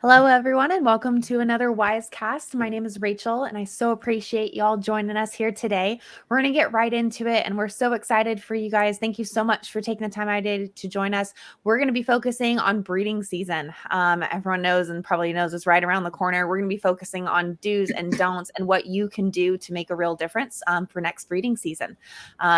Hello, everyone, and welcome to another Wisecast. My name is Rachel, and I so appreciate y'all joining us here today. We're going to get right into it, and we're so excited for you guys. Thank you so much for taking the time out of your day to join us. We're going to be focusing on breeding season. Everyone knows and probably knows it's right around the corner. We're going to be focusing on do's and don'ts and what you can do to make a real difference for next breeding season.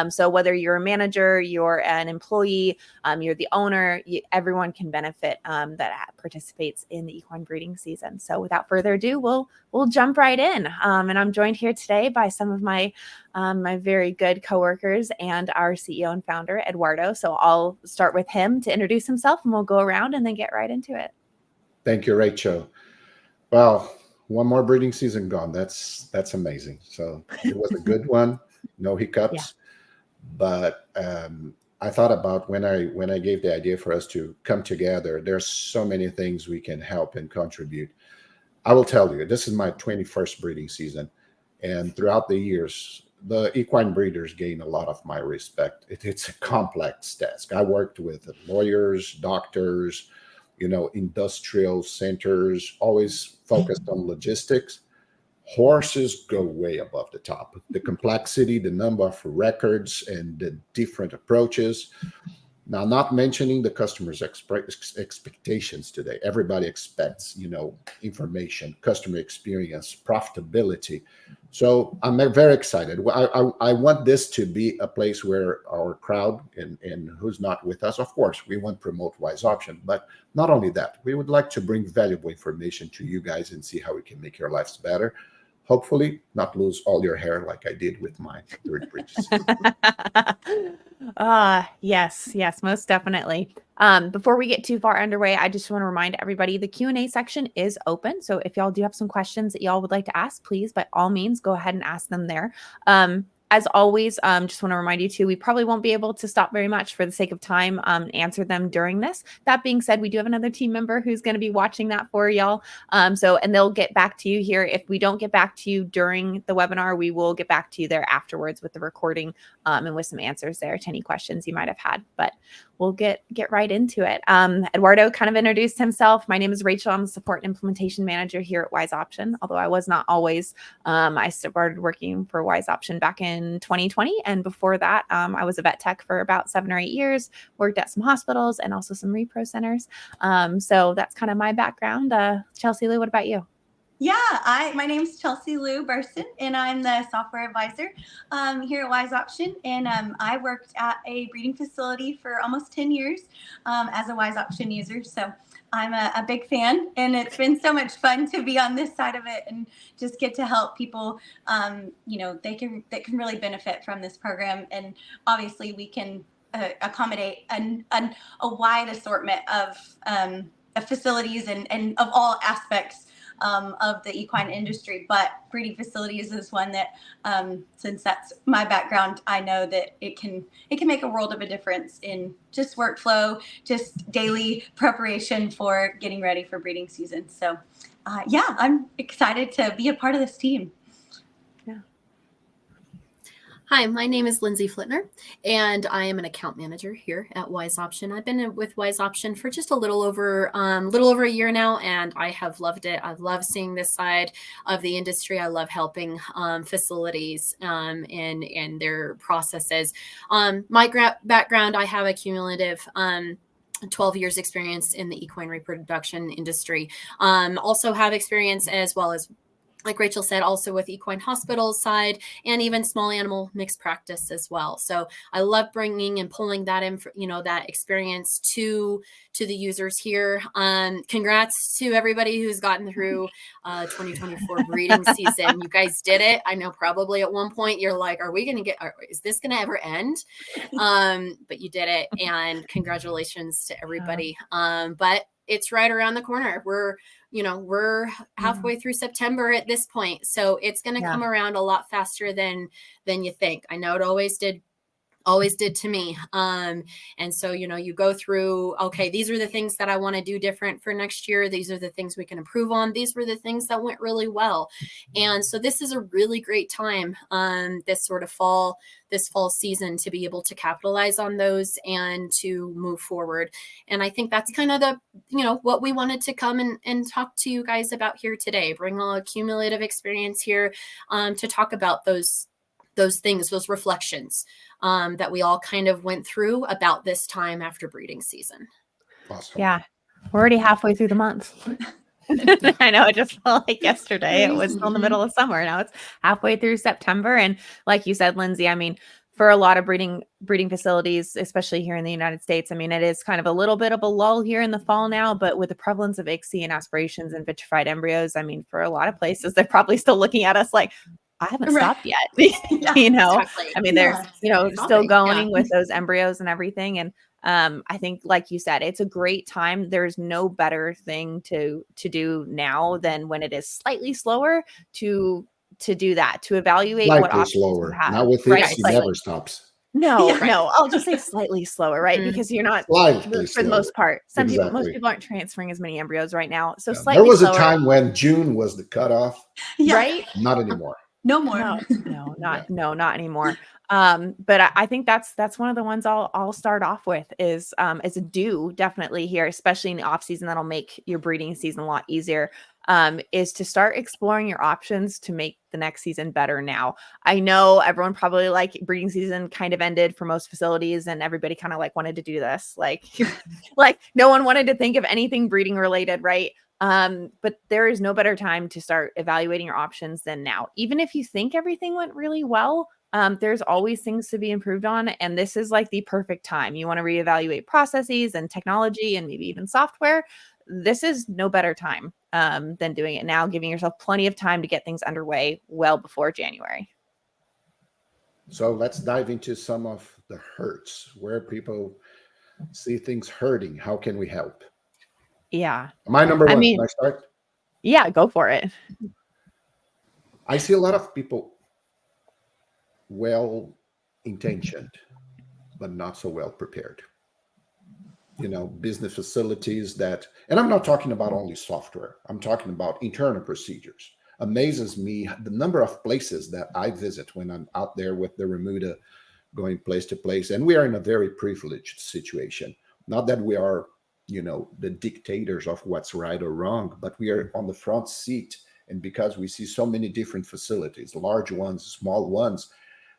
So whether you're a manager, you're an employee, you're the owner, everyone can benefit that participates in the equine breeding season. So without further ado, we'll jump right in. And I'm joined here today by some of my very good coworkers and our CEO and founder, Eduardo. So I'll start with him to introduce himself, and we'll go around and then get right into it. Thank you, Rachel. Well, one more breeding season gone. That's amazing. So it was a good one. No hiccups. But I thought about when I gave the idea for us to come together. There's so many things we can help and contribute. I will tell you, this is my 21st breeding season, and throughout the years, the equine breeders gain a lot of my respect. It's a complex task. I worked with lawyers, doctors, industrial centers, always focused on logistics. Horses go way above the top. The complexity, the number of records, and the different approaches. Now, not mentioning the customer's expectations today. Everybody expects, information, customer experience, profitability. So I'm very excited. I want this to be a place where our crowd and who's not with us, of course, we want to promote Wise Option, but not only that, we would like to bring valuable information to you guys and see how we can make your lives better. Hopefully not lose all your hair like I did with mine during breaches. Yes, most definitely. Before we get too far underway, I just want to remind everybody the Q&A section is open. So if y'all do have some questions that y'all would like to ask, please, by all means, go ahead and ask them there. As always, just want to remind you too, we probably won't be able to stop very much for the sake of time, answer them during this. That being said, we do have another team member who's going to be watching that for y'all. And they'll get back to you here. If we don't get back to you during the webinar, we will get back to you there afterwards with the recording and with some answers there to any questions you might have had. But we'll get right into it. Eduardo kind of introduced himself. My name is Rachel. I'm the support and implementation manager here at Wise Option, although I was not always. I started working for Wise Option back in 2020. And before that, I was a vet tech for about 7 or 8 years, worked at some hospitals and also some repro centers. So that's kind of my background. Chelsea Lou, what about you? Yeah, my name's Chelsea Lou Burson, and I'm the software advisor here at Wise Option. And I worked at a breeding facility for almost 10 years as a Wise Option user. So I'm a big fan, and it's been so much fun to be on this side of it and just get to help people. They can really benefit from this program, and obviously we can accommodate a wide assortment of facilities and of all aspects of the equine industry, but breeding facilities is one that, since that's my background, I know that it can make a world of a difference in just workflow, just daily preparation for getting ready for breeding season. So, I'm excited to be a part of this team. Hi, my name is Lindsay Flitner, and I am an account manager here at Wise Option. I've been with Wise Option for just a little over a year now, and I have loved it. I love seeing this side of the industry. I love helping facilities in their processes. My background, I have a cumulative 12 years experience in the equine reproduction industry. Also have experience as well as, like Rachel said, also with equine hospitals side and even small animal mixed practice as well. So I love bringing and pulling that in, that experience to the users here. Congrats to everybody who's gotten through 2024 breeding season. You guys did it. I know probably at one point you're like, is this going to ever end? But you did it, and congratulations to everybody. But it's right around the corner. We're halfway through September at this point. So it's going to come around a lot faster than you think. I know it always did always did to me. And so, you go through, okay, these are the things that I want to do different for next year. These are the things we can improve on. These were the things that went really well. And so this is a really great time, this fall season, to be able to capitalize on those and to move forward. And I think that's kind of what we wanted to come and talk to you guys about here today, bring all cumulative experience here, to talk about those things, those reflections, that we all kind of went through about this time after breeding season. Awesome. Yeah. We're already halfway through the month. I know, it just felt like yesterday. It was still in the middle of summer. Now it's halfway through September. And like you said, Lindsay, I mean, for a lot of breeding facilities, especially here in the United States, I mean, it is kind of a little bit of a lull here in the fall now, but with the prevalence of ICSI and aspirations and vitrified embryos, I mean, for a lot of places, they're probably still looking at us like, I haven't stopped yet. Exactly. I mean, there's, still going with those embryos and everything. And I think, like you said, it's a great time. There's no better thing to do now than when it is slightly slower to do that, to evaluate what Slightly options you slower. have. Now with Right? it, it never stops. No, I'll just say slightly slower, right? Because you're not, Slightly for the most part, most Exactly. people aren't transferring as many embryos right now. So Yeah. slightly There was slower, a time when June was the cutoff. right? Not anymore. No more. No, not anymore. But I think that's one of the ones I'll start off with is a do definitely here, especially in the off season. That'll make your breeding season a lot easier. Is to start exploring your options to make the next season better now. I know everyone probably breeding season kind of ended for most facilities and everybody kind of wanted to do this. Like no one wanted to think of anything breeding related, right? But there is no better time to start evaluating your options than now. Even if you think everything went really well, there's always things to be improved on. And this is the perfect time. You want to reevaluate processes and technology and maybe even software. This is no better time than doing it now, giving yourself plenty of time to get things underway well before January. So let's dive into some of the hurts, where people see things hurting. How can we help? Yeah. My number one, can I start? Yeah, go for it. I see a lot of people well-intentioned, but not so well prepared. Business facilities and I'm not talking about only software. I'm talking about internal procedures. Amazes me the number of places that I visit when I'm out there with the Remuda, going place to place. And we are in a very privileged situation. Not that we are, the dictators of what's right or wrong, but we are on the front seat. And because we see so many different facilities, large ones, small ones,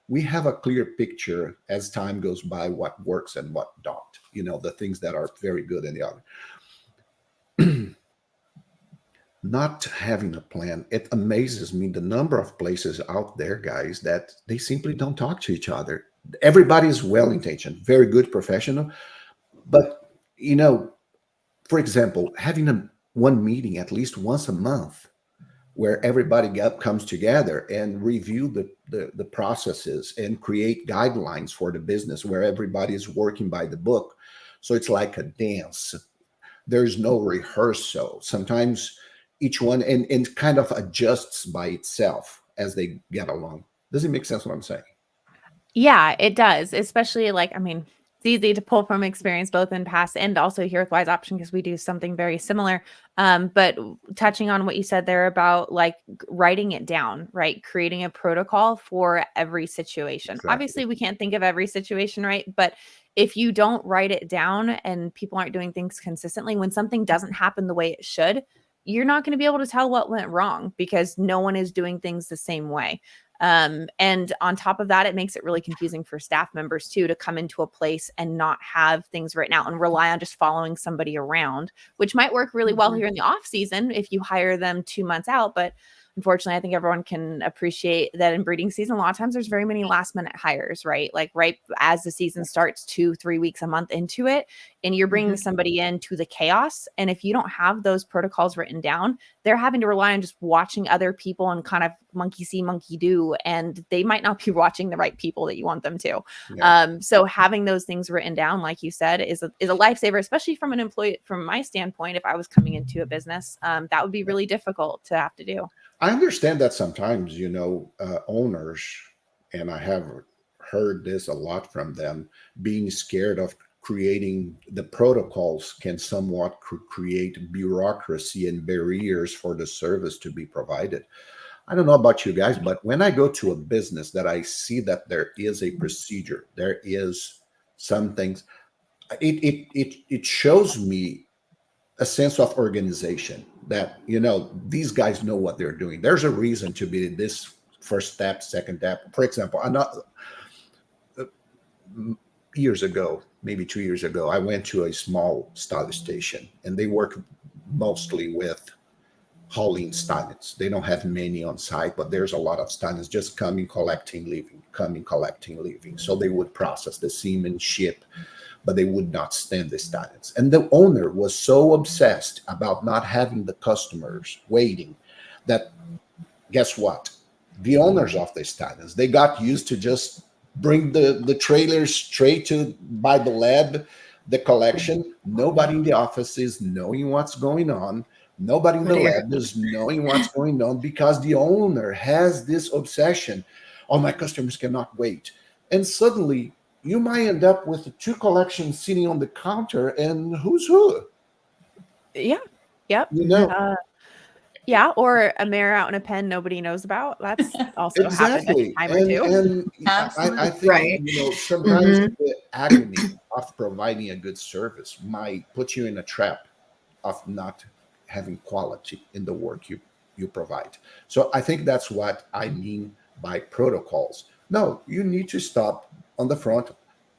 we have a clear picture as time goes by what works and what don't. The things that are very good and the other. Not having a plan, it amazes me the number of places out there, guys, that they simply don't talk to each other. Everybody is well-intentioned, very good professional. But, for example, having one meeting at least once a month where everybody comes together and review the processes and create guidelines for the business where everybody is working by the book. So it's like a dance. There's no rehearsal. Sometimes each one and kind of adjusts by itself as they get along. Does it make sense what I'm saying? Yeah, it does. Especially it's easy to pull from experience both in past and also here with Wise Option because we do something very similar. But touching on what you said there about writing it down, right? Creating a protocol for every situation. Exactly. Obviously, we can't think of every situation, right? But if you don't write it down and people aren't doing things consistently, when something doesn't happen the way it should, you're not going to be able to tell what went wrong because no one is doing things the same way. And on top of that, it makes it really confusing for staff members too, to come into a place and not have things written out and rely on just following somebody around, which might work really well here in the off season if you hire them 2 months out. But unfortunately, I think everyone can appreciate that in breeding season, a lot of times there's very many last minute hires, right? Right as the season starts 2-3 weeks a month into it, and you're bringing somebody into the chaos. And if you don't have those protocols written down, they're having to rely on just watching other people and kind of monkey see, monkey do. And they might not be watching the right people that you want them to. Yeah. So having those things written down, like you said, is a lifesaver, especially from an employee. From my standpoint, if I was coming into a business, that would be really difficult to have to do. I understand that sometimes, owners, and I have heard this a lot from them, being scared of creating the protocols can somewhat create bureaucracy and barriers for the service to be provided. I don't know about you guys, but when I go to a business that I see that there is a procedure, there is some things, it shows me a sense of organization that, these guys know what they're doing. There's a reason to be in this first step, second step. For example, years ago, maybe 2 years ago, I went to a small stallion station, and they work mostly with hauling stallions. They don't have many on site, but there's a lot of stallions just coming, collecting, leaving. So they would process the semen, ship, but they would not stand the stallions. And the owner was so obsessed about not having the customers waiting that, guess what? The owners of the stallions, they got used to just bring the trailers straight to by the lab, the collection. Nobody in the office is knowing what's going on. Nobody in the lab is knowing what's going on because the owner has this obsession. Oh, my customers cannot wait. And suddenly you might end up with 2 collections sitting on the counter, and who's who? Yeah. Yep. Yeah, or a mare out in a pen nobody knows about. That's also happened a time or two. And I think, sometimes the agony of providing a good service might put you in a trap of not having quality in the work you provide. So I think that's what I mean by protocols. No, you need to stop on the front.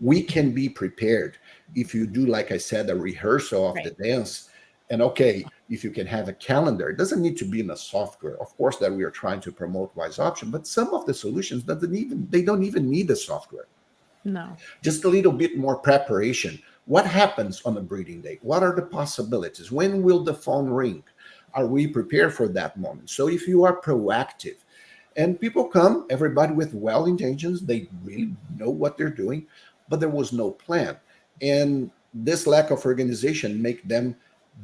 We can be prepared if you do, like I said, a rehearsal of the dance. And if you can have a calendar, it doesn't need to be in a software. Of course, that we are trying to promote Wise Option, but some of the solutions they don't even need the software. No. Just a little bit more preparation. What happens on a breeding day? What are the possibilities? When will the phone ring? Are we prepared for that moment? So if you are proactive, and people come, everybody with well intentions, they really know what they're doing, but there was no plan. And this lack of organization make them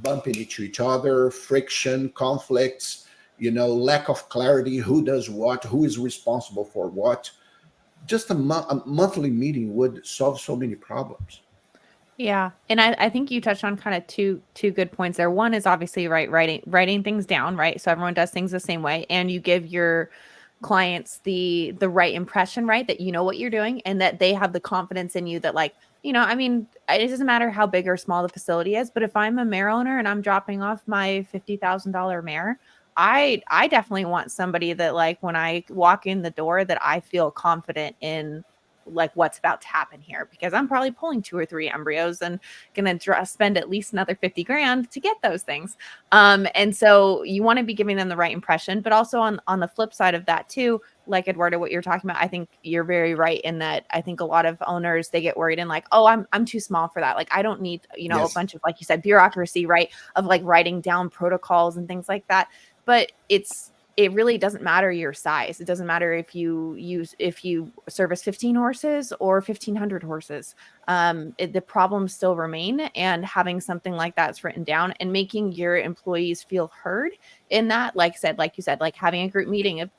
bumping into each other, friction, conflicts, lack of clarity, who does what, who is responsible for what. Just a monthly meeting would solve so many problems. Yeah. And I think you touched on kind of two good points there. One is obviously writing things down, right? So everyone does things the same way, and you give your clients the right impression, right? That you know what you're doing, and that they have the confidence in you that, like, it doesn't matter how big or small the facility is, but if I'm a mare owner and I'm dropping off my $50,000 mare, I definitely want somebody that, like, when I walk in the door, that I feel confident in, like, what's about to happen here, because I'm probably pulling 2 or 3 embryos and going to spend at least another 50 grand to get those things. And so you want to be giving them the right impression, but also on the flip side of that too, like, Eduardo, what you're talking about, I think you're very right in that. I think a lot of owners, they get worried and like, oh, I'm too small for that. Like, I don't need, a bunch of, like you said, bureaucracy, right? Of like writing down protocols and things like that. But it really doesn't matter your size. It doesn't matter if you service 15 horses or 1,500 horses. The problems still remain, and having something like that's written down and making your employees feel heard in that, like you said, like having a group meeting.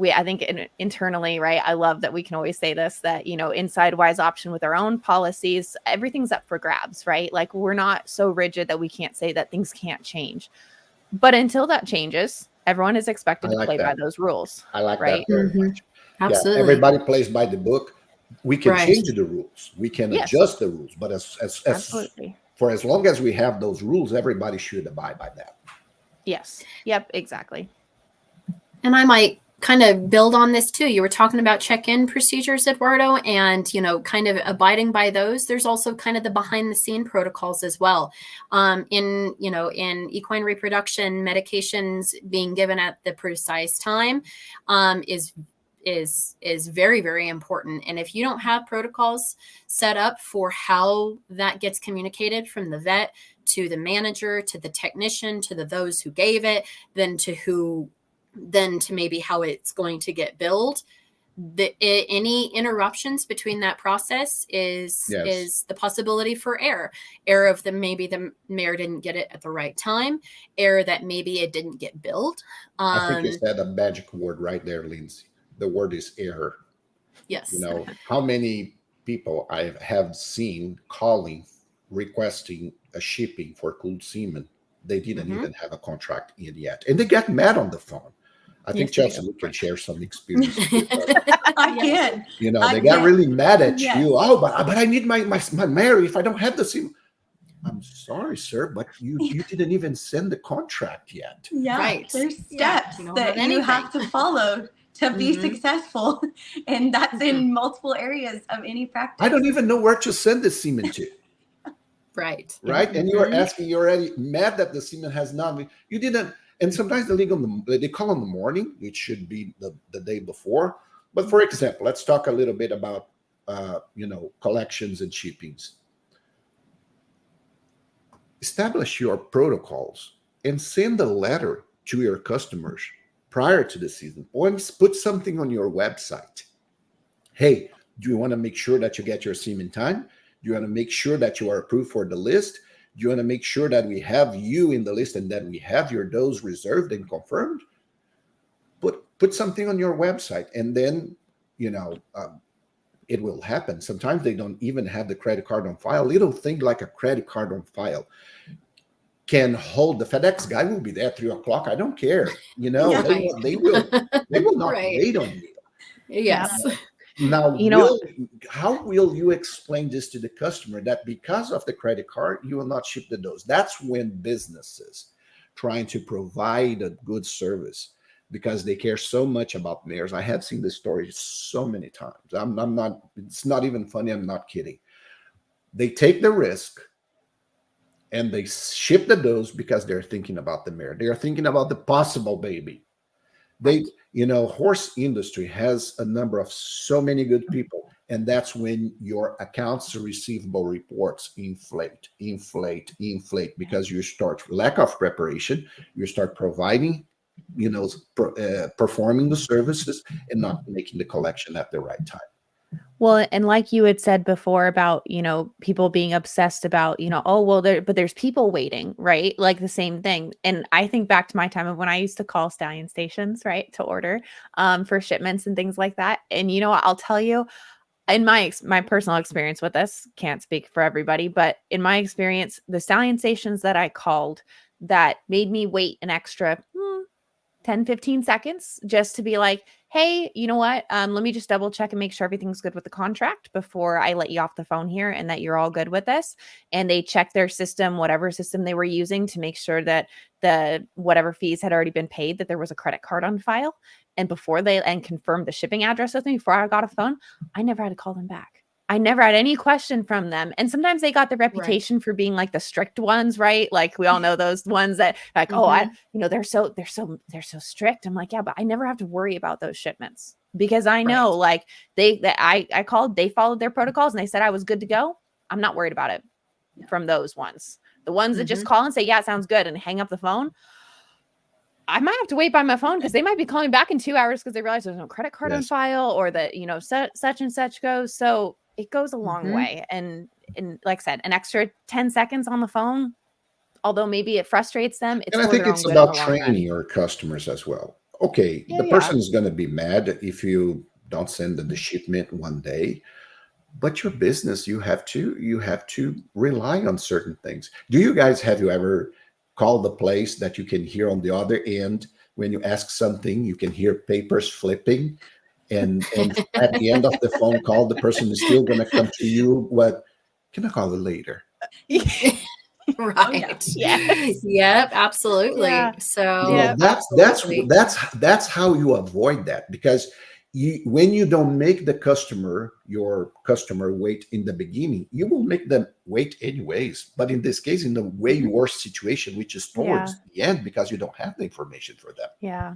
I think internally, right? I love that we can always say this, that, inside Wise Option with our own policies, everything's up for grabs, right? Like, we're not so rigid that we can't say that things can't change. But until that changes, everyone is expected to play by those rules. I like that very much. Absolutely. Yeah, everybody plays by the book. We can change the rules. We can adjust the rules. But for as long as we have those rules, everybody should abide by that. Yes. Yep. Exactly. And I might kind of build on this too. You were talking about check-in procedures, Eduardo, and, kind of abiding by those. There's also kind of the behind the scene protocols as well. In equine reproduction, medications being given at the precise time is very, very important. And if you don't have protocols set up for how that gets communicated from the vet to the manager, to the technician, to those who gave it, then to maybe how it's going to get billed, any interruptions between that process is the possibility for error of maybe the mare didn't get it at the right time, error that maybe it didn't get billed. I think you said a magic word right there, Lindsay. The word is error. Yes. You know, how many people I have seen calling, requesting a shipping for cooled semen. They didn't even have a contract in yet. And they get mad on the phone. I think Yes, they Chelsea do. we can share some experience with us. I Yes. can. You know, I they got can. really mad at Yes. you. Oh, but I need my Mary if I don't have the semen. I'm sorry, sir, but you didn't even send the contract yet. Yeah, Right. there's Yeah, steps you don't that have you have anything. to follow to be Mhm. successful. And that's in multiple areas of any practice. I don't even know where to send the semen to. Right. Right? And you're Mhm. asking, you're already mad that the semen has not been, you didn't, and sometimes they call in the morning, which should be the day before. But for example, let's talk a little bit about, collections and shippings. Establish your protocols and send a letter to your customers prior to the season. Or put something on your website. Hey, do you want to make sure that you get your semen time? Do you want to make sure that you are approved for the list? Do you want to make sure that we have you in the list and that we have your dose reserved and confirmed? Put something on your website, and then it will happen. Sometimes they don't even have the credit card on file. Little thing like a credit card on file can hold. The FedEx guy will be there at 3 o'clock. I don't care. Yeah. They will not Right. wait on you. Yes. Now, You know, how will you explain this to the customer that because of the credit card, you will not ship the dose? That's when businesses trying to provide a good service because they care so much about mares. I have seen this story so many times. I'm not, it's not even funny. I'm not kidding. They take the risk and they ship the dose because they're thinking about the mare. They are thinking about the possible baby. Horse industry has a number of so many good people, and that's when your accounts receivable reports inflate because you start lack of preparation, you start providing, performing the services and not making the collection at the right time. Well, and like you had said before about, people being obsessed about, oh, well, there's people waiting, right? Like the same thing. And I think back to my time of when I used to call stallion stations, right, to order for shipments and things like that. And, I'll tell you, in my personal experience with this, can't speak for everybody, but in my experience, the stallion stations that I called that made me wait an extra 10, 15 seconds just to be like, hey, you know what? Let me just double check and make sure everything's good with the contract before I let you off the phone here and that you're all good with this. And they check their system, whatever system they were using, to make sure that the whatever fees had already been paid, that there was a credit card on file. And confirmed the shipping address with me before I got a phone, I never had to call them back. I never had any question from them. And sometimes they got the reputation for being like the strict ones, right? Like we all know those ones that like, they're so strict. I'm like, yeah, but I never have to worry about those shipments because I know like I called, they followed their protocols and they said I was good to go. I'm not worried about it from those ones. The ones that just call and say, yeah, it sounds good, and hang up the phone. I might have to wait by my phone because they might be calling back in 2 hours because they realize there's no credit card on file, or that, such and such goes. So it goes a long way. And like I said, an extra 10 seconds on the phone, although maybe it frustrates them, it's And I for think their it's own good in about the long run. training your customers as well. Okay, Yeah, the person is going to be mad if you don't send the shipment one day, but your business, you have to rely on certain things. Have you ever called the place that you can hear on the other end when you ask something, you can hear papers flipping, and at the end of the phone call, the person is still going to come to you. What can I call it later? Right. Yes. Yep, absolutely. Yeah. So That's how you avoid that, because when you don't make your customer wait in the beginning, you will make them wait anyways. But in this case, in a way worse situation, which is towards the end, because you don't have the information for them. Yeah.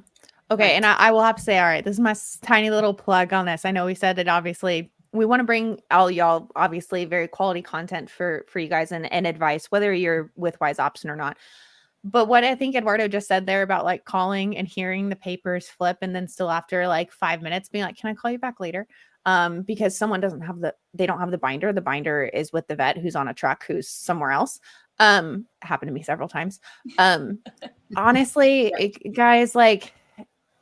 Okay. And I will have to say, all right, this is my tiny little plug on this. I know we said that obviously we want to bring all y'all obviously very quality content for you guys and advice, whether you're with Wise Option or not. But what I think Eduardo just said there about like calling and hearing the papers flip, and then still after like 5 minutes being like, can I call you back later? Because someone they don't have the binder. The binder is with the vet who's on a truck, who's somewhere else. Happened to me several times. Honestly, guys, like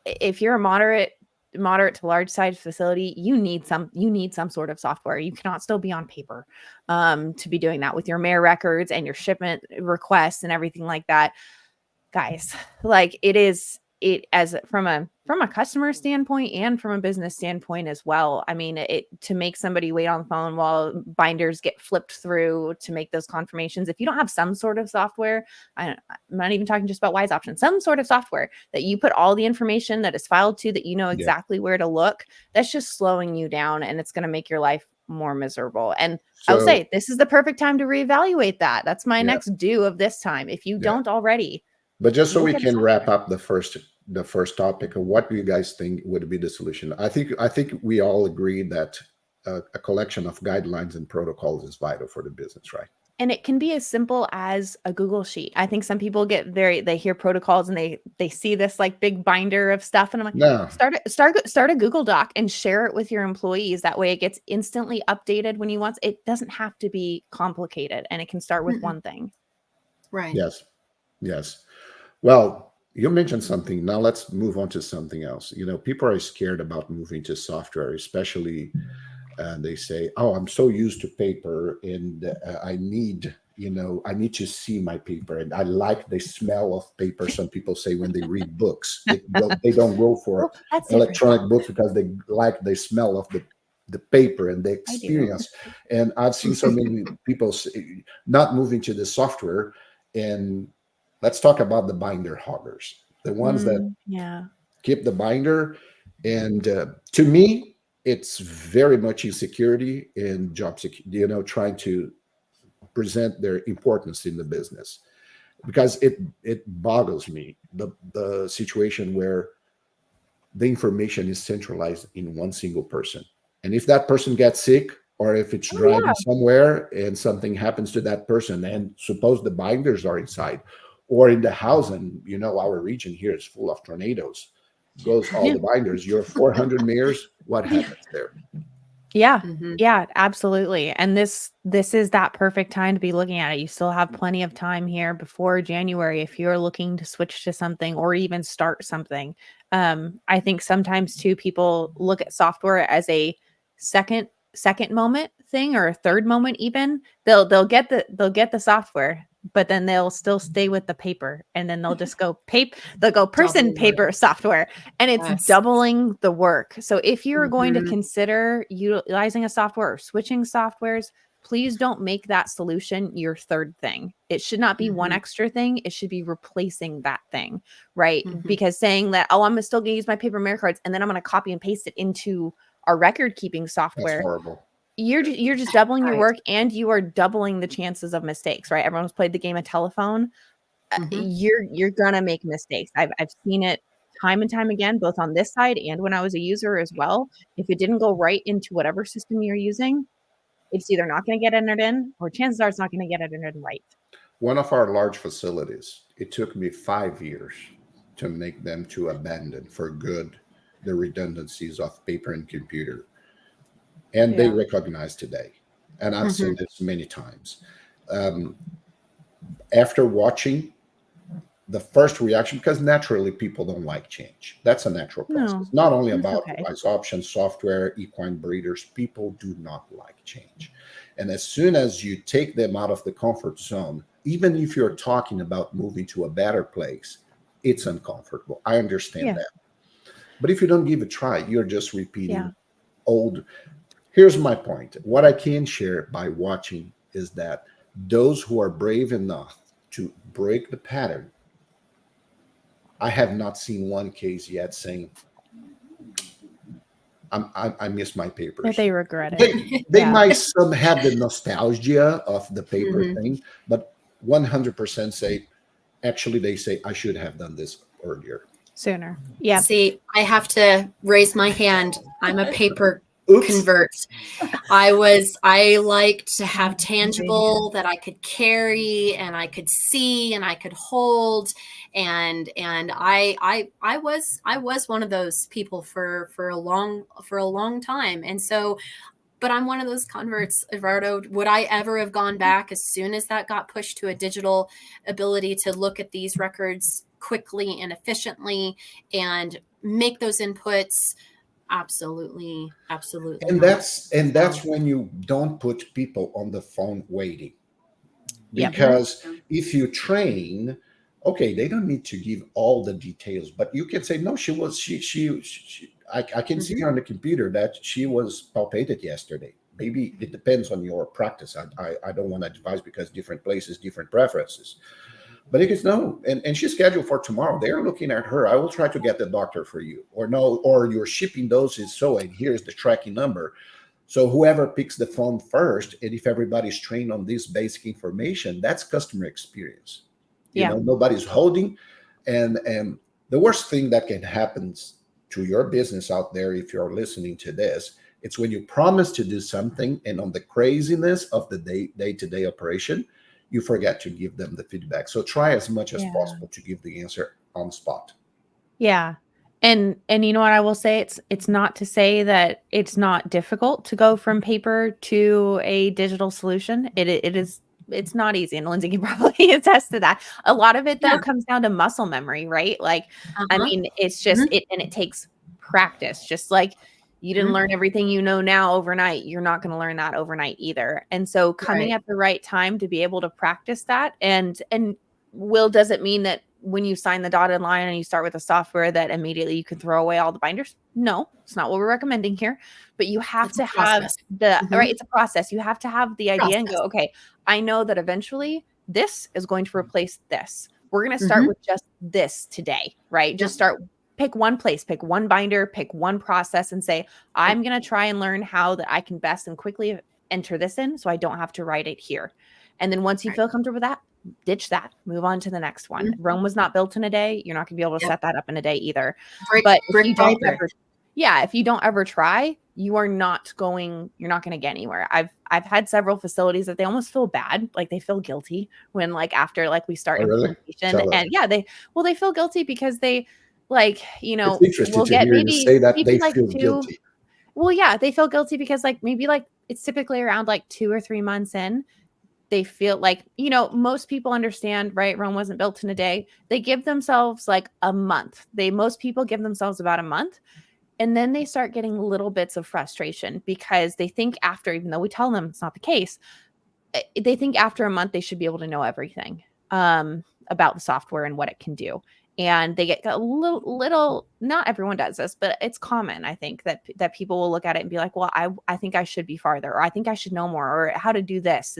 if you're a moderate moderate to large size facility, you need some sort of software. You cannot still be on paper to be doing that with your mayor records and your shipment requests and everything like that. Guys, like it as from a customer standpoint and from a business standpoint as well. I mean, it to make somebody wait on the phone while binders get flipped through to make those confirmations. If you don't have some sort of software, I'm not even talking just about Wise Option, some sort of software that you put all the information that is filed to, that you know exactly where to look, that's just slowing you down, and it's going to make your life more miserable. And I will say, this is the perfect time to reevaluate that. That's my next due of this time. If you don't already. But just so we can wrap up the first topic, of what do you guys think would be the solution? I think we all agree that a collection of guidelines and protocols is vital for the business, right? And it can be as simple as a Google sheet. I think some people they hear protocols and they see this like big binder of stuff, and I'm like, no. Start a Google Doc and share it with your employees. That way it gets instantly updated when you want. It doesn't have to be complicated, and it can start with one thing. Right. Yes. Well, you mentioned something. Now let's move on to something else. People are scared about moving to software, especially they say, "Oh, I'm so used to paper, and I need to see my paper, and I like the smell of paper." Some people say when they read books, they don't go for electronic books because they like the smell of the paper and the experience. And I've seen so many people not moving to the software. And let's talk about the binder hoggers, the ones that keep the binder. And to me, it's very much insecurity and job security, trying to present their importance in the business, because it boggles me, the situation where the information is centralized in one single person. And if that person gets sick, or if it's driving somewhere and something happens to that person, and suppose the binders are inside or in the house, and our region here is full of tornadoes, goes all the binders, your 400 mayors, what happens there? Yeah, absolutely. And this is that perfect time to be looking at it. You still have plenty of time here before January if you're looking to switch to something or even start something. I think sometimes too, people look at software as a second moment thing, or a third moment even. They'll get the software, but then they'll still stay with the paper, and then they'll just go person paper software, and it's doubling the work. So if you're going to consider utilizing a software or switching softwares, please don't make that solution your third thing. It should not be one extra thing. It should be replacing that thing, right? Because saying that, oh, I'm still going to use my paper mayor cards, and then I'm going to copy and paste it into our record keeping software. That's horrible. You're just doubling your work, and you are doubling the chances of mistakes, right? Everyone's played the game of telephone. You're gonna make mistakes. I've seen it time and time again, both on this side and when I was a user as well. If it didn't go right into whatever system you're using, it's either not going to get entered in, or chances are it's not going to get entered in right. One of our large facilities, it took me 5 years to make them to abandon for good the redundancies of paper and computer. And they recognize today. And I've seen this many times. After watching, the first reaction, because naturally people don't like change. That's a natural process. Not only about Wise Option software, equine breeders, people do not like change. And as soon as you take them out of the comfort zone, even if you're talking about moving to a better place, it's uncomfortable. I understand that. But if you don't give it a try, you're just repeating old. Here's my point. What I can share by watching is that those who are brave enough to break the pattern, I have not seen one case yet saying, I miss my papers. That they regret it. They might some have the nostalgia of the paper thing, but 100% say, actually, they say, I should have done this earlier. Sooner. Yeah. See, I have to raise my hand. I'm a paper convert. I like to have tangible that I could carry and I could see and I could hold. And I was one of those people for a long time. And so, but I'm one of those converts, Eduardo. Would I ever have gone back as soon as that got pushed to a digital ability to look at these records quickly and efficiently and make those inputs? Absolutely. Absolutely. And not. that's when you don't put people on the phone waiting. Yep. Because if you train, okay, they don't need to give all the details, but you can say, no, I can see on the computer that she was palpated yesterday. Maybe it depends on your practice. I don't want to advise because different places, different preferences. But it is no, and she's scheduled for tomorrow. They're looking at her. I will try to get the doctor for you, or no, or your shipping doses. So, and here's the tracking number. So whoever picks the phone first, and if everybody's trained on this basic information, that's customer experience. You know, nobody's holding, and the worst thing that can happen to your business out there, if you're listening to this, it's when you promise to do something, and on the craziness of the day-to-day operation, you forget to give them the feedback. So try as much as possible to give the answer on spot. Yeah. And you know what I will say, it's not to say that it's not difficult to go from paper to a digital solution. It's not easy, and Lindsay can probably attest to that. A lot of it though comes down to muscle memory, right? Like, I mean, it's just it takes practice. Just like you didn't learn everything you know now overnight, you're not going to learn that overnight either. And so coming at the right time to be able to practice that, and does it mean that when you sign the dotted line and you start with a software that immediately you can throw away all the binders? No, it's not what we're recommending here. But you have to have right. It's a process. You have to have the idea and go, okay, I know that eventually this is going to replace this. We're going to start with just this today, right? Just pick one place, pick one binder, pick one process, and say, I'm going to try and learn how that I can best and quickly enter this in so I don't have to write it here. And then once you feel comfortable with that, ditch that, move on to the next one. Rome was not built in a day. You're not gonna be able to set that up in a day either. But if you don't ever try, you're not gonna get anywhere. I've had several facilities that they almost feel bad, like they feel guilty when after we start implementation. And they feel guilty because they it's interesting to hear you say that they feel guilty. Well, yeah, they feel guilty because maybe it's typically around 2 or 3 months in. They feel most people understand, right? Rome wasn't built in a day. They give themselves a month. Most people give themselves about a month. And then they start getting little bits of frustration because they think after, even though we tell them it's not the case, they think after a month they should be able to know everything about the software and what it can do. And they get a little, not everyone does this, but it's common, I think, that people will look at it and be like, well, I think I should be farther, or I think I should know more, or how to do this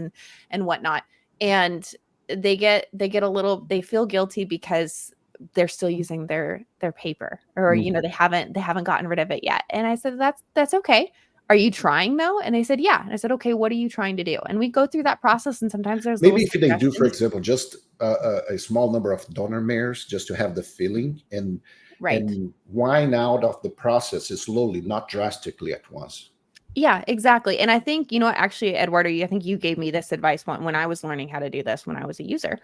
and whatnot. And they feel guilty because they're still using their paper, or, they haven't gotten rid of it yet. And I said, that's okay. Are you trying though? And they said, yeah. And I said, okay, what are you trying to do? And we go through that process. And sometimes there's maybe if they do, for example, just a small number of donor mares just to have the feeling and wind out of the process slowly, not drastically at once. Yeah, exactly. And I think, actually, Eduardo, I think you gave me this advice when I was learning how to do this when I was a user,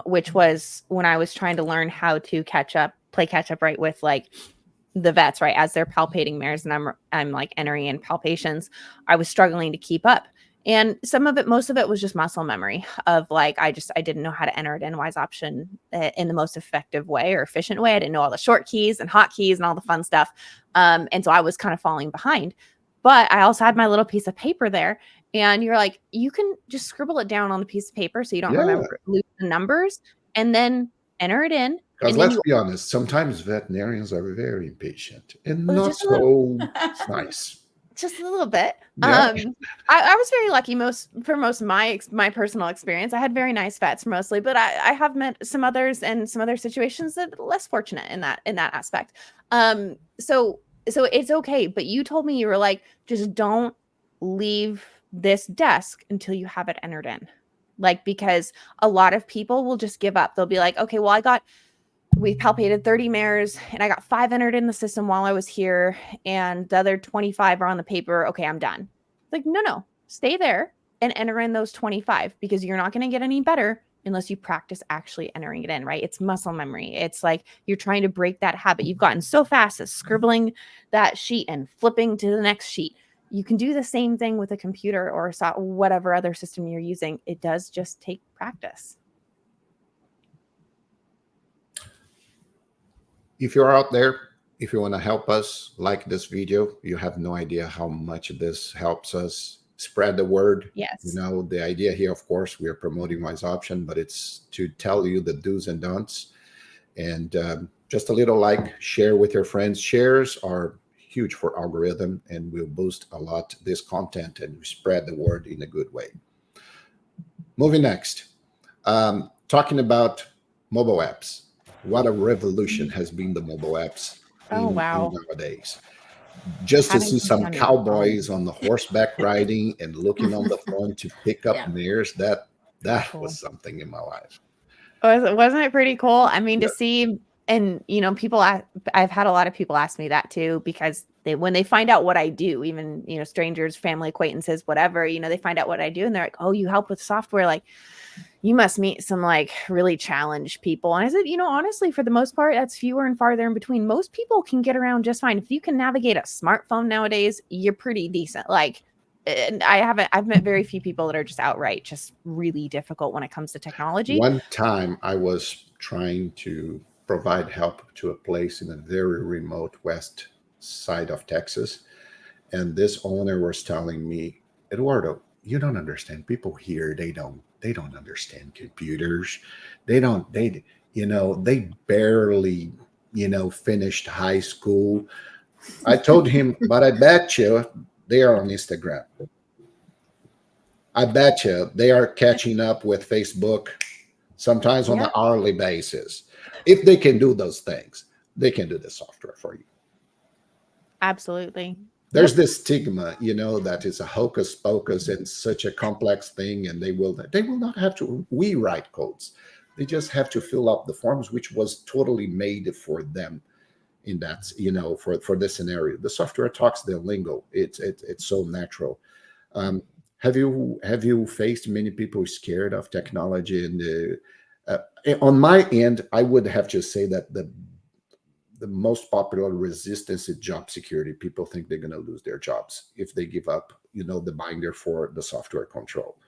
which was when I was trying to learn how to play catch up, right, with the vets, right, as they're palpating mares, and I'm entering in palpations. I was struggling to keep up. And most of it was just muscle memory of I didn't know how to enter it in Wise Option in the most effective way or efficient way. I didn't know all the short keys and hot keys and all the fun stuff. And so I was kind of falling behind. But I also had my little piece of paper there, and you're you can just scribble it down on the piece of paper so you don't lose the numbers, and then enter it in. Because let's be honest, sometimes veterinarians are very impatient and not so nice. Just a little bit. Yeah. I was very lucky for most of my personal experience. I had very nice vets mostly, but I have met some others and some other situations that are less fortunate in that aspect. So it's okay. But you told me you were just don't leave this desk until you have it entered in. Because a lot of people will just give up. They'll be okay, well, we palpated 30 mares and I got 5 entered in the system while I was here, and the other 25 are on the paper. Okay, I'm done. No, stay there and enter in those 25, because you're not going to get any better unless you practice actually entering it in, right? It's muscle memory. It's you're trying to break that habit. You've gotten so fast at scribbling that sheet and flipping to the next sheet. You can do the same thing with a computer or whatever other system you're using. It does just take practice. If you're out there if you want to help us, like this video. You have no idea how much this helps us spread the word. Yes. The idea here, of course, we are promoting Wise Option, but it's to tell you the do's and don'ts. And just a little like, share with your friends. Shares are huge for algorithm and will boost a lot this content and spread the word in a good way. Moving next, talking about mobile apps. What a revolution has been the mobile apps in nowadays. Just to see some cowboys on the horseback riding and looking on the phone to pick up mares, that was something in my life. Wasn't it pretty cool? I mean, to see, and I've had a lot of people ask me that too, because when they find out what I do, even strangers, family, acquaintances, whatever, they find out what I do, and they're like, "Oh, you help with software? Like, you must meet some like really challenged people." And I said, honestly, for the most part, that's fewer and farther in between. Most people can get around just fine. If you can navigate a smartphone nowadays, you're pretty decent. Like, and I've met very few people that are just really difficult when it comes to technology. One time I was trying to provide help to a place in a very remote west side of Texas. And this owner was telling me, "Eduardo, you don't understand. People here, they don't understand computers. They barely, finished high school." I told him, "But I bet you they are on Instagram. I bet you they are catching up with Facebook sometimes on an hourly basis. If they can do those things, they can do the software for you." Absolutely. There's this stigma, that is a hocus pocus and such a complex thing, and they will not have to rewrite codes. They just have to fill up the forms, which was totally made for them in that, for this scenario. The software talks their lingo. It's so natural. Have you faced many people scared of technology? And on my end, I would have to say that the most popular resistance is job security. People think they're going to lose their jobs if they give up, the binder for the software control.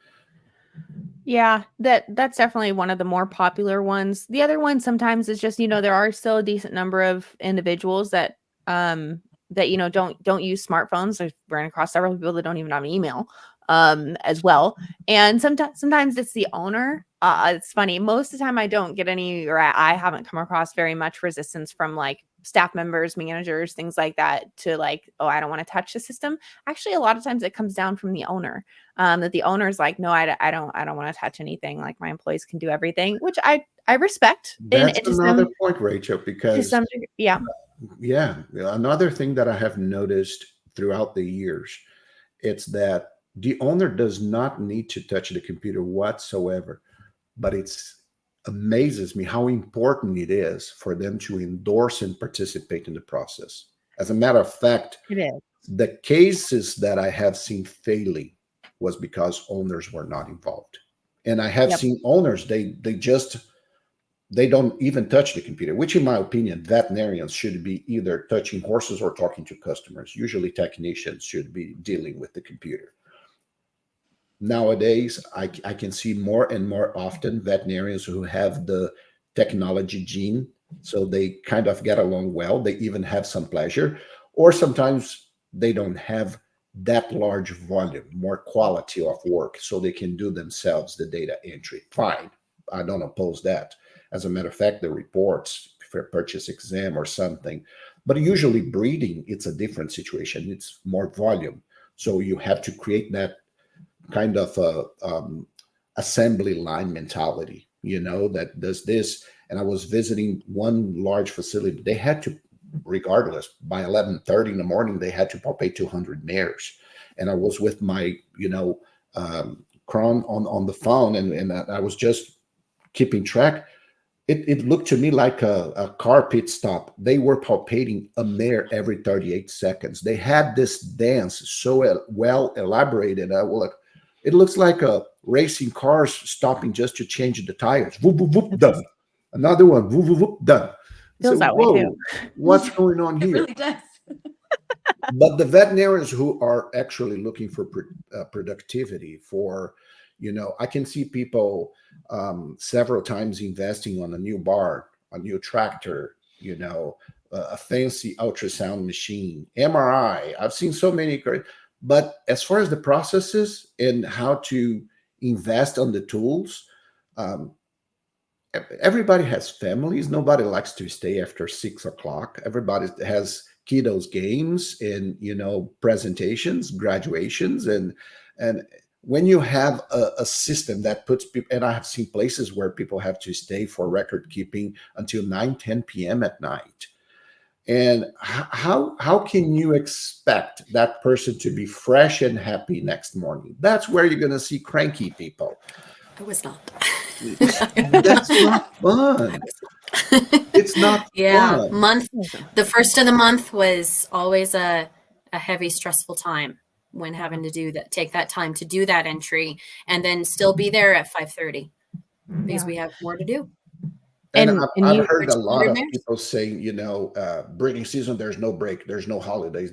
Yeah, that's definitely one of the more popular ones. The other one sometimes is just, there are still a decent number of individuals that don't use smartphones. I've run across several people that don't even have an email as well. And sometimes it's the owner. It's funny. Most of the time I don't get any, or I haven't come across very much resistance from like staff members, managers, things like that, to like, "Oh, I don't want to touch the system." Actually, a lot of times it comes down from the owner, that the owner's like, "No, I don't want to touch anything. Like, my employees can do everything," which I respect. That's another point, Rachel, because yeah, another thing that I have noticed throughout the years, it's that the owner does not need to touch the computer whatsoever, but it amazes me how important it is for them to endorse and participate in the process. As a matter of fact, it is. The cases that I have seen failing was because owners were not involved. And I have seen owners, they don't even touch the computer, which in my opinion, veterinarians should be either touching horses or talking to customers. Usually technicians should be dealing with the computer. Nowadays, I can see more and more often veterinarians who have the technology gene, so they kind of get along well. They even have some pleasure, or sometimes they don't have that large volume, more quality of work, so they can do themselves the data entry. Fine, I don't oppose that. As a matter of fact, the reports for purchase exam or something, but usually breeding, it's a different situation. It's more volume, so you have to create that kind of assembly line mentality, that does this. And I was visiting one large facility. They had to, regardless, by 11:30 in the morning, they had to palpate 200 mares. And I was with my, cron on the phone, and I was just keeping track. It looked to me like a car pit stop. They were palpating a mare every 38 seconds. They had this dance so well elaborated. I was like, it looks like a racing cars stopping just to change the tires. Whoop, whoop, whoop, done. Another one, whoop, whoop, whoop, done. Feels that way too. What's going on here? It really does. But the veterinarians who are actually looking for productivity, for, I can see people several times investing on a new barn, a new tractor, a fancy ultrasound machine, MRI. I've seen so many great, but as far as the processes and how to invest on the tools, everybody has families. Nobody likes to stay after 6 o'clock. Everybody has kiddos games and, presentations, graduations. And when you have a system that puts people, and I have seen places where people have to stay for record keeping until 9, 10 p.m. at night. And how can you expect that person to be fresh and happy next morning? That's where you're going to see cranky people. It was not. That's not fun. It's not fun. The first of the month was always a heavy, stressful time when having to take that time to do that entry and then still be there at 5:30 because we have more to do. And I've heard a lot of people saying, breeding season, there's no break, there's no holidays,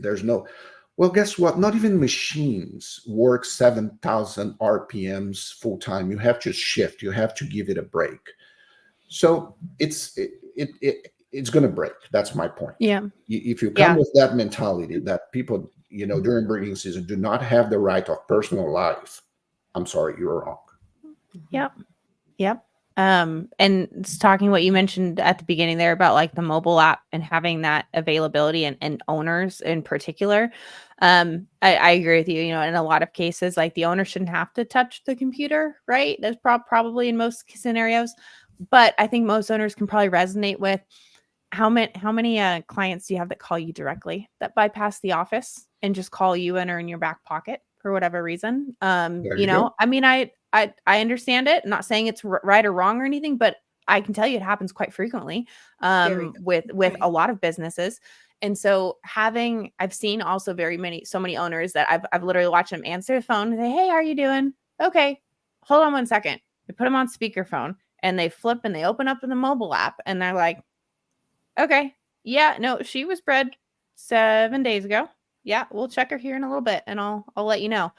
well, guess what? Not even machines work 7,000 RPMs full time. You have to shift. You have to give it a break. So it's going to break. That's my point. Yeah. If you come with that mentality that people, during breeding season do not have the right of personal life, I'm sorry, you're wrong. Yep. And it's talking what you mentioned at the beginning there about like the mobile app and having that availability and owners in particular. I agree with you, in a lot of cases, like the owner shouldn't have to touch the computer, right? That's probably in most scenarios, but I think most owners can probably resonate with how many clients do you have that call you directly, that bypass the office and just call you and are in your back pocket for whatever reason. I mean, I understand it. I'm not saying it's right or wrong or anything, but I can tell you it happens quite frequently with a lot of businesses. And so I've seen also so many owners that I've literally watched them answer the phone and say, "Hey, how are you doing?" "Okay, hold on 1 second." They put them on speakerphone and they flip and they open up in the mobile app and they're like, "Okay, yeah, no, she was bred 7 days ago. Yeah, we'll check her here in a little bit and I'll let you know."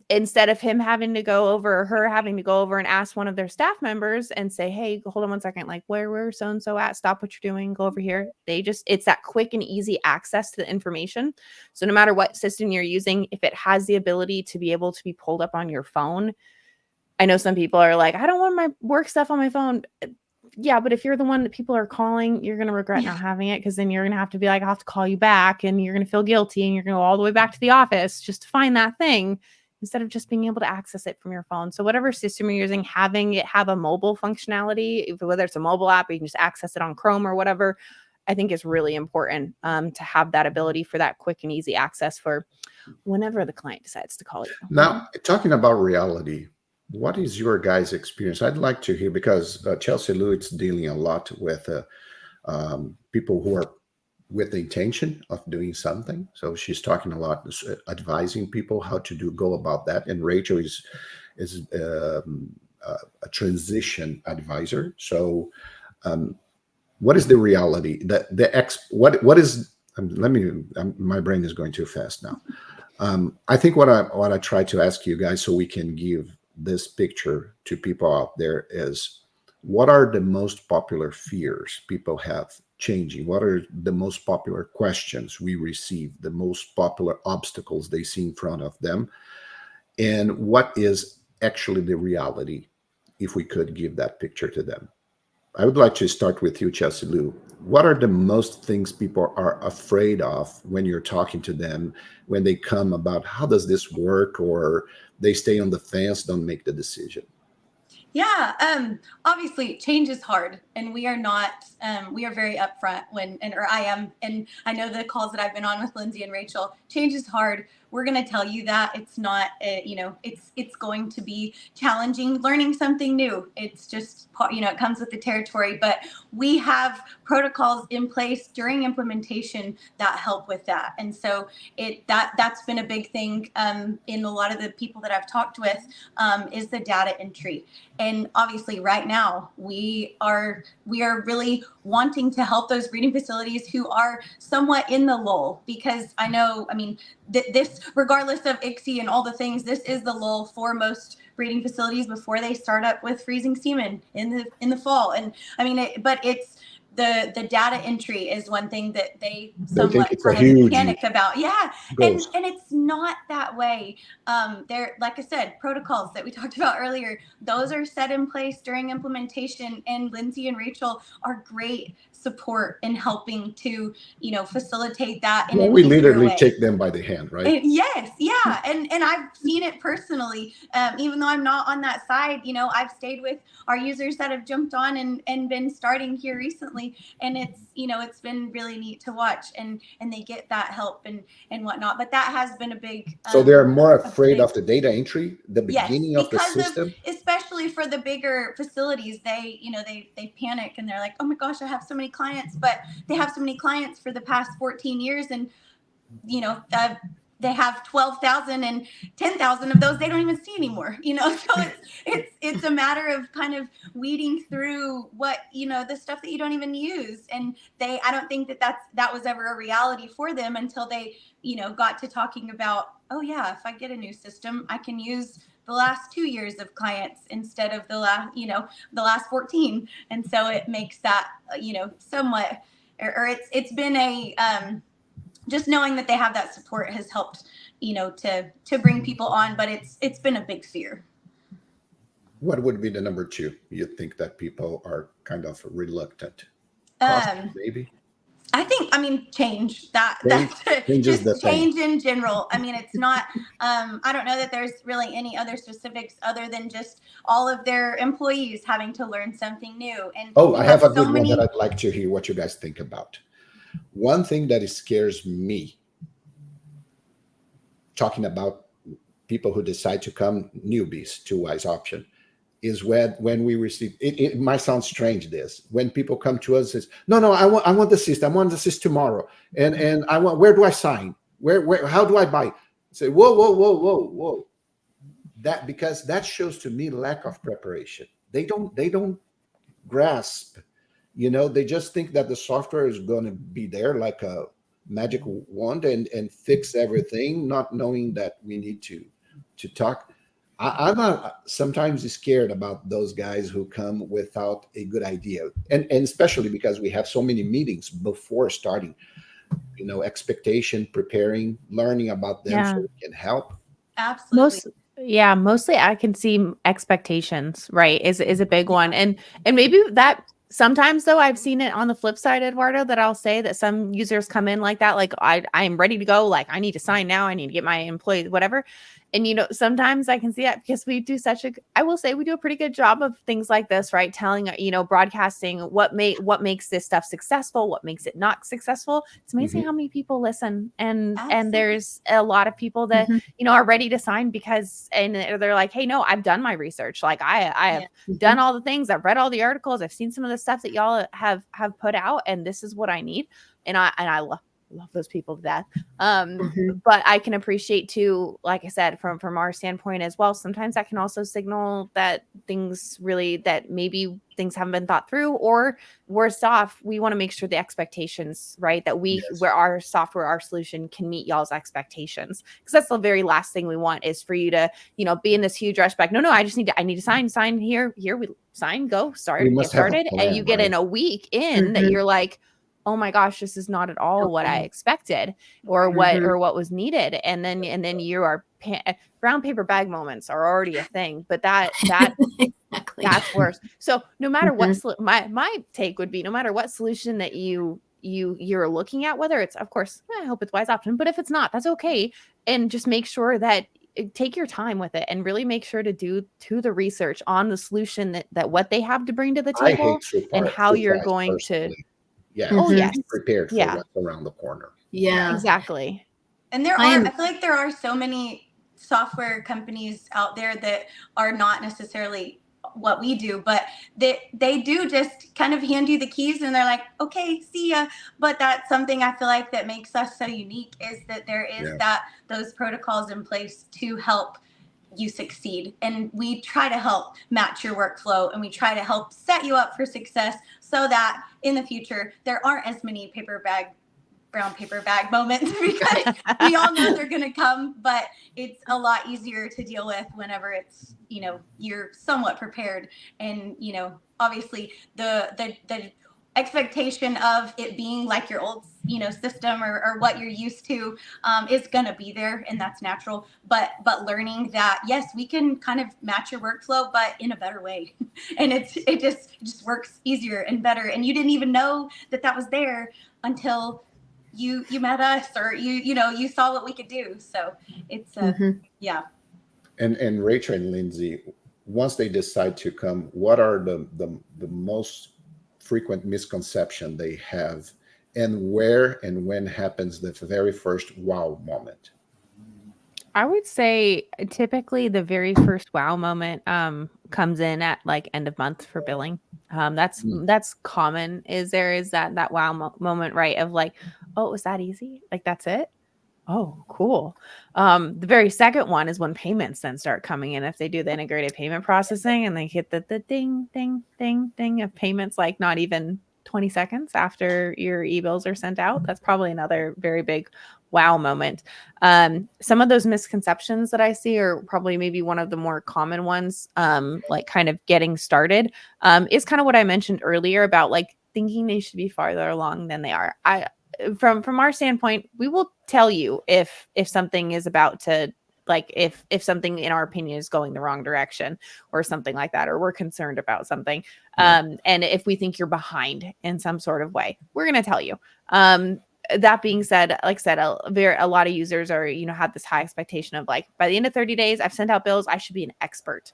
Instead of her having to go over and ask one of their staff members and say, "Hey, hold on 1 second. Like, where so-and-so at? Stop what you're doing. Go over here." It's that quick and easy access to the information. So no matter what system you're using, if it has the ability to be able to be pulled up on your phone, I know some people are like, "I don't want my work stuff on my phone." Yeah, but if you're the one that people are calling, you're going to regret not having it, because then you're going to have to be like, "I'll have to call you back," and you're going to feel guilty and you're going to go all the way back to the office just to find that thing instead of just being able to access it from your phone. So whatever system you're using, having it have a mobile functionality, whether it's a mobile app or you can just access it on Chrome or whatever, I think is really important to have that ability for that quick and easy access for whenever the client decides to call you. Now, talking about reality, what is your guys' experience? I'd like to hear, because Chelsea Lou is dealing a lot with people who are with the intention of doing something. So she's talking a lot, advising people how to go about that. And Rachel is a transition advisor. So what is the reality? What is? My brain is going too fast now. I think what I try to ask you guys, so we can give this picture to people out there, is what are the most popular fears people have changing? What are the most popular questions we receive, the most popular obstacles they see in front of them? And what is actually the reality, if we could give that picture to them? I would like to start with you, Chelsea Lou. What are the most things people are afraid of when you're talking to them, when they come about how does this work, or they stay on the fence, don't make the decision? Yeah, obviously change is hard, and we are very upfront or I am, and I know the calls that I've been on with Lindsay and Rachel, change is hard. We're going to tell you that it's not, it's going to be challenging learning something new. It's just, it comes with the territory, but we have protocols in place during implementation that help with that. And so that's been a big thing in a lot of the people that I've talked with is the data entry. And obviously right now we are really wanting to help those breeding facilities who are somewhat in the lull, because this, regardless of ICSI and all the things, this is the lull for most breeding facilities before they start up with freezing semen in the fall. And but the data entry is one thing that they think somewhat it's a kind of huge panic about. Yeah. goals. And it's not that way. There, like I said, protocols that we talked about earlier, those are set in place during implementation, and Lindsay and Rachel are great support in helping to, facilitate that in an We easier literally way. take them by the hand, right? Yes, yeah, and I've seen it personally. Even though I'm not on that side, I've stayed with our users that have jumped on and been starting here recently, and it's been really neat to watch, and they get that help and whatnot. But that has been a big. So they're more afraid of the data entry, the Yes, beginning of the because system. Especially for the bigger facilities, they panic and they're like, oh my gosh, I have so many clients, but they have so many clients for the past 14 years, and they have 12,000 and 10,000 of those they don't even see anymore. So it's a matter of kind of weeding through what the stuff that you don't even use, and I don't think that was ever a reality for them until they got to talking about, oh yeah, if I get a new system, I can use the last 2 years of clients instead of the last 14, and so it makes that somewhat, or it's been a just knowing that they have that support has helped, to bring people on, but it's been a big fear. What would be the number two? You think that people are kind of reluctant? Cost, maybe? I think, change. That's just change in general. It's not, I don't know that there's really any other specifics other than just all of their employees having to learn something new. And I have a good one that I'd like to hear what you guys think about. One thing that scares me, talking about people who decide to come newbies to Wise Option, is when we receive it might sound strange, this, when people come to us, says, no, I want the system. I want the system tomorrow. And I want, where do I sign? Where how do I buy? Say, whoa. Because that shows to me lack of preparation. They don't grasp, they just think that the software is going to be there like a magic wand and fix everything, not knowing that we need to talk. I'm sometimes scared about those guys who come without a good idea, and especially because we have so many meetings before starting, expectation, preparing, learning about them so we can help. Absolutely. Mostly I can see expectations, right, is a big one. And maybe that sometimes, though, I've seen it on the flip side, Eduardo, that I'll say that some users come in like that, like I'm ready to go, like I need to sign now, I need to get my employees, whatever. And, sometimes I can see that because we do I will say we do a pretty good job of things like this, right? Telling, broadcasting what makes this stuff successful, what makes it not successful. It's amazing how many people listen. And there's a lot of people that, are ready to sign because, and they're like, hey, no, I've done my research. Like I have done all the things. I've read all the articles. I've seen some of the stuff that y'all have put out, and this is what I need. And I love those people to death. But I can appreciate too, like I said, from our standpoint as well, sometimes that can also signal that maybe things haven't been thought through, or worse off, we want to make sure the expectations, right, that where our software, our solution can meet y'all's expectations. Because that's the very last thing we want, is for you to, be in this huge rush back. No, I need to sign here. We sign, go, start, get started. And you get in a week in that you're like, oh my gosh, this is not at all what I expected, or what was needed. And then you are brown paper bag moments are already a thing, but that exactly. That's worse. So no matter what, my take would be, no matter what solution that you're looking at, whether it's, of course, I hope it's Wise Option, but if it's not, that's okay. And just make sure that take your time with it and really make sure to do the research on the solution that what they have to bring to the table and how you're going to. Yeah. Oh, yes. Be prepared for what's around the corner. Yeah, exactly. And I feel like there are so many software companies out there that are not necessarily what we do, but they do just kind of hand you the keys and they're like, okay, see ya. But that's something I feel like that makes us so unique, is that there is those protocols in place to help you succeed. And we try to help match your workflow, and we try to help set you up for success so that in the future there aren't as many brown paper bag moments, because we all know they're going to come, but it's a lot easier to deal with whenever it's, you're somewhat prepared. And, obviously the expectation of it being like your old, system or what you're used to is going to be there, and that's natural. But learning that, yes, we can kind of match your workflow, but in a better way. And it just works easier and better. And you didn't even know that was there until you met us, or you saw what we could do. So it's yeah. And Rachel and Lindsay, once they decide to come, what are the most frequent misconception they have, and where and when happens the very first wow moment? I would say typically the very first wow moment comes in at like end of month for billing. That's common. Is that wow moment, right? Of like, oh, it was that easy? Like, that's it? Oh, cool. The very second one is when payments then start coming in. If they do the integrated payment processing and they hit the ding, ding, ding, ding of payments, like not even 20 seconds after your e-bills are sent out, that's probably another very big wow moment. Some of those misconceptions that I see are probably maybe one of the more common ones, like kind of getting started, is kind of what I mentioned earlier about like thinking they should be farther along than they are. From our standpoint, we will tell you if something is about to, like, if something in our opinion is going the wrong direction or something like that, or we're concerned about something. And if we think you're behind in some sort of way, we're going to tell you. That being said, like I said, a lot of users are, have this high expectation of like, by the end of 30 days, I've sent out bills, I should be an expert.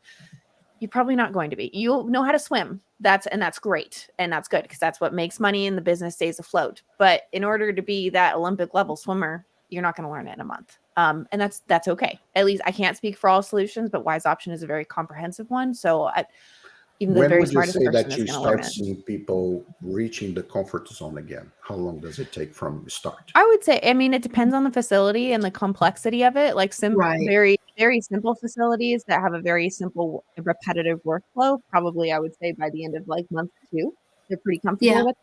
You're probably not going to be. You'll know how to swim. That's great. And that's good, because that's what makes money and the business stays afloat. But in order to be that Olympic level swimmer, you're not going to learn it in a month. And that's okay. At least I can't speak for all solutions, but Wise Option is a very comprehensive one. So even the When very would you smartest say person that is you going to learn start it. seeing people reaching the comfort zone again? How long does it take from the start? I would say, it depends on the facility and the complexity of it. Like Right. very, very simple facilities that have a very simple, repetitive workflow, probably I would say by the end of like month 2, they're pretty comfortable Yeah. with.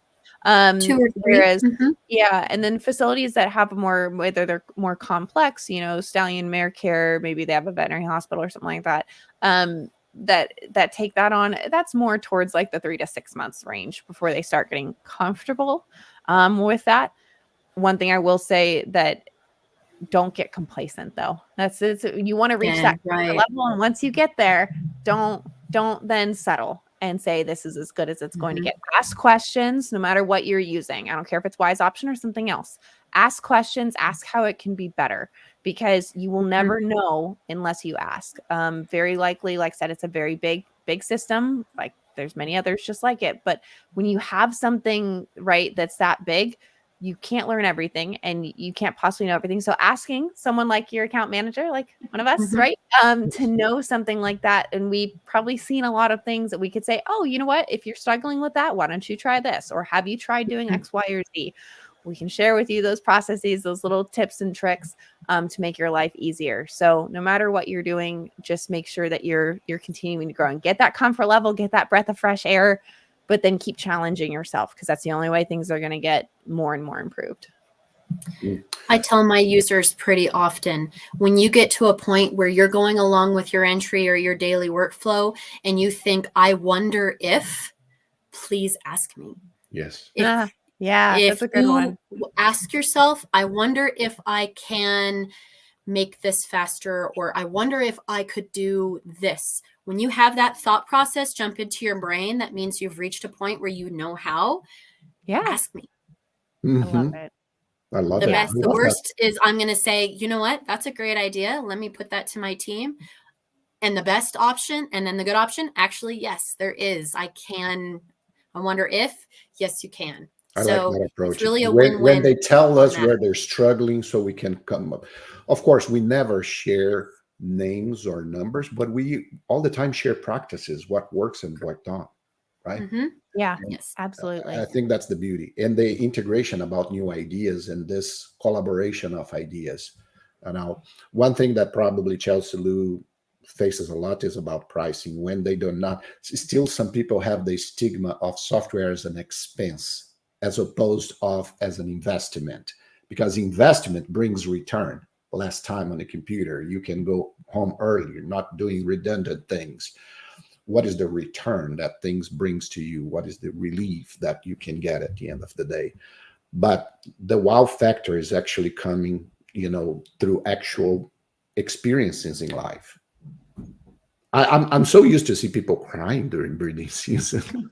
2 or 3. Whereas, yeah, and then facilities that have whether they're more complex, stallion mare care, maybe they have a veterinary hospital or something like that. That take that on, that's more towards like the 3 to 6 months range before they start getting comfortable with that. One thing I will say, that don't get complacent though. You want to reach that comfort level, and once you get there, don't then settle and say this is as good as it's going to get. Ask questions no matter what you're using. I don't care if it's Wise Option or something else. Ask questions, ask how it can be better, because you will never know unless you ask. Very likely, like I said, it's a very big system. Like there's many others just like it. But when you have something, right, that's that big, you can't learn everything and you can't possibly know everything. So asking someone like your account manager, like one of us, right, to know something like that. And we've probably seen a lot of things that we could say, oh, you know what, if you're struggling with that, why don't you try this? Or have you tried doing X, Y, or Z? We can share with you those processes, those little tips and tricks to make your life easier. So no matter what you're doing, just make sure that you're continuing to grow and get that comfort level, get that breath of fresh air, but then keep challenging yourself, because that's the only way things are going to get more and more improved. I tell my users pretty often, when you get to a point where you're going along with your entry or your daily workflow and you think, I wonder if, please ask me. Yes. If that's a good one. Ask yourself, I wonder if I can make this faster, or I wonder if I could do this. When you have that thought process jump into your brain, that means you've reached a point where you know how. Ask me. I love it. I love the it. best. The worst is I'm going to say, you know what? That's a great idea. Let me put that to my team. And the best option, and then the good option, actually, yes, there is. I wonder if, yes, you can. I so like that approach. It's really a when win-win. they tell us where they're struggling, so we can come up. Of course, we never share names or numbers, but we all the time share practices, what works and what don't, right? Yeah, And yes, absolutely. I think that's the beauty, and the integration about new ideas and this collaboration of ideas. And now, one thing that probably Chelsea Lou faces a lot is about pricing. When they do not, still some people have the stigma of software as an expense as opposed as an investment, because investment brings return. Less time on the computer, you can go home earlier, not doing redundant things. what is the return that things brings to you? What is the relief that you can get at the end of the day? But the wow factor is actually coming, through actual experiences in life. I'm so used to see people crying during breeding season.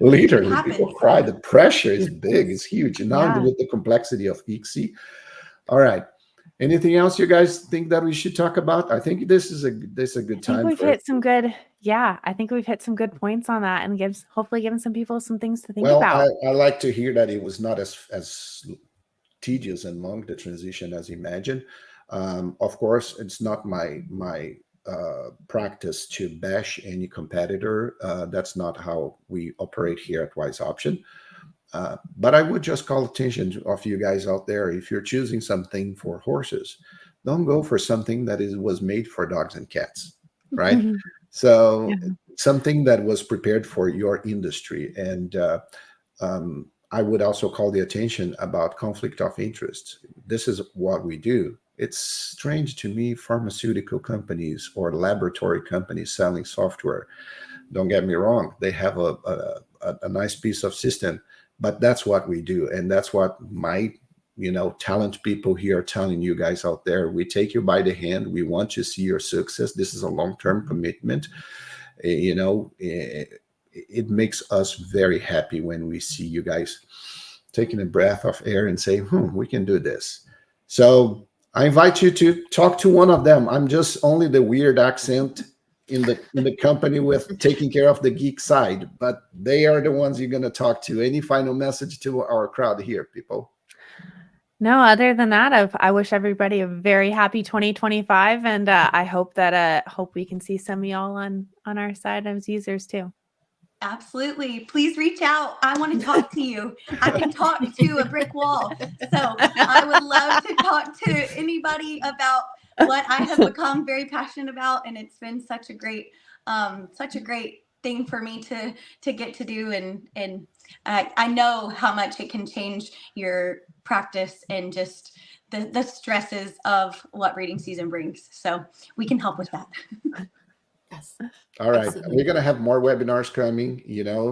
Literally, people cry. The pressure is big, it's huge. And now with the complexity of ICSI. All right. Anything else you guys think that we should talk about? I think this is a good time. We've hit some good, I think we've hit some good points on that, and hopefully given some people some things to think about. I like to hear that it was not as tedious and long, the transition, as imagined. Of course, it's not my practice to bash any competitor. That's not how we operate here at Wise Option. But I would just call attention of you guys out there. If you're choosing something for horses, don't go for something that was made for dogs and cats, right? So something that was prepared for your industry. And I would also call the attention about conflict of interest. This is what we do. It's strange to me, pharmaceutical companies or laboratory companies selling software. Don't get me wrong. They have a nice piece of system, but that's what we do. And that's what my, talent people here are telling you guys out there. We take you by the hand. We want to see your success. This is a long-term commitment. It makes us very happy when we see you guys taking a breath of air and say, we can do this. So I invite you to talk to one of them. I'm just only the weird accent in the company with taking care of the geek side, but they are the ones you're going to talk to. Any final message to our crowd here, people? No, other than that, I wish everybody a very happy 2025, and I hope we can see some of y'all on our side as users too. Absolutely. Please reach out. I want to talk to you. I can talk to a brick wall. So I would love to talk to anybody about what I have become very passionate about. And it's been such a great thing for me to get to do. And I know how much it can change your practice and just the stresses of what breeding season brings. So we can help with that. Yes. All right. Absolutely. We're going to have more webinars coming.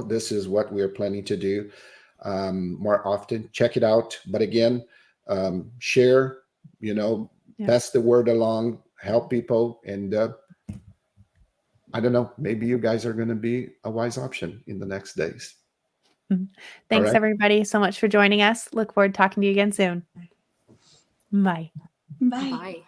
This is what we're planning to do more often. Check it out. But again, share, pass the word along, help people. And I don't know, maybe you guys are going to be a Wise Option in the next days. Thanks, right. everybody, so much for joining us. Look forward to talking to you again soon. Bye. Bye. Bye.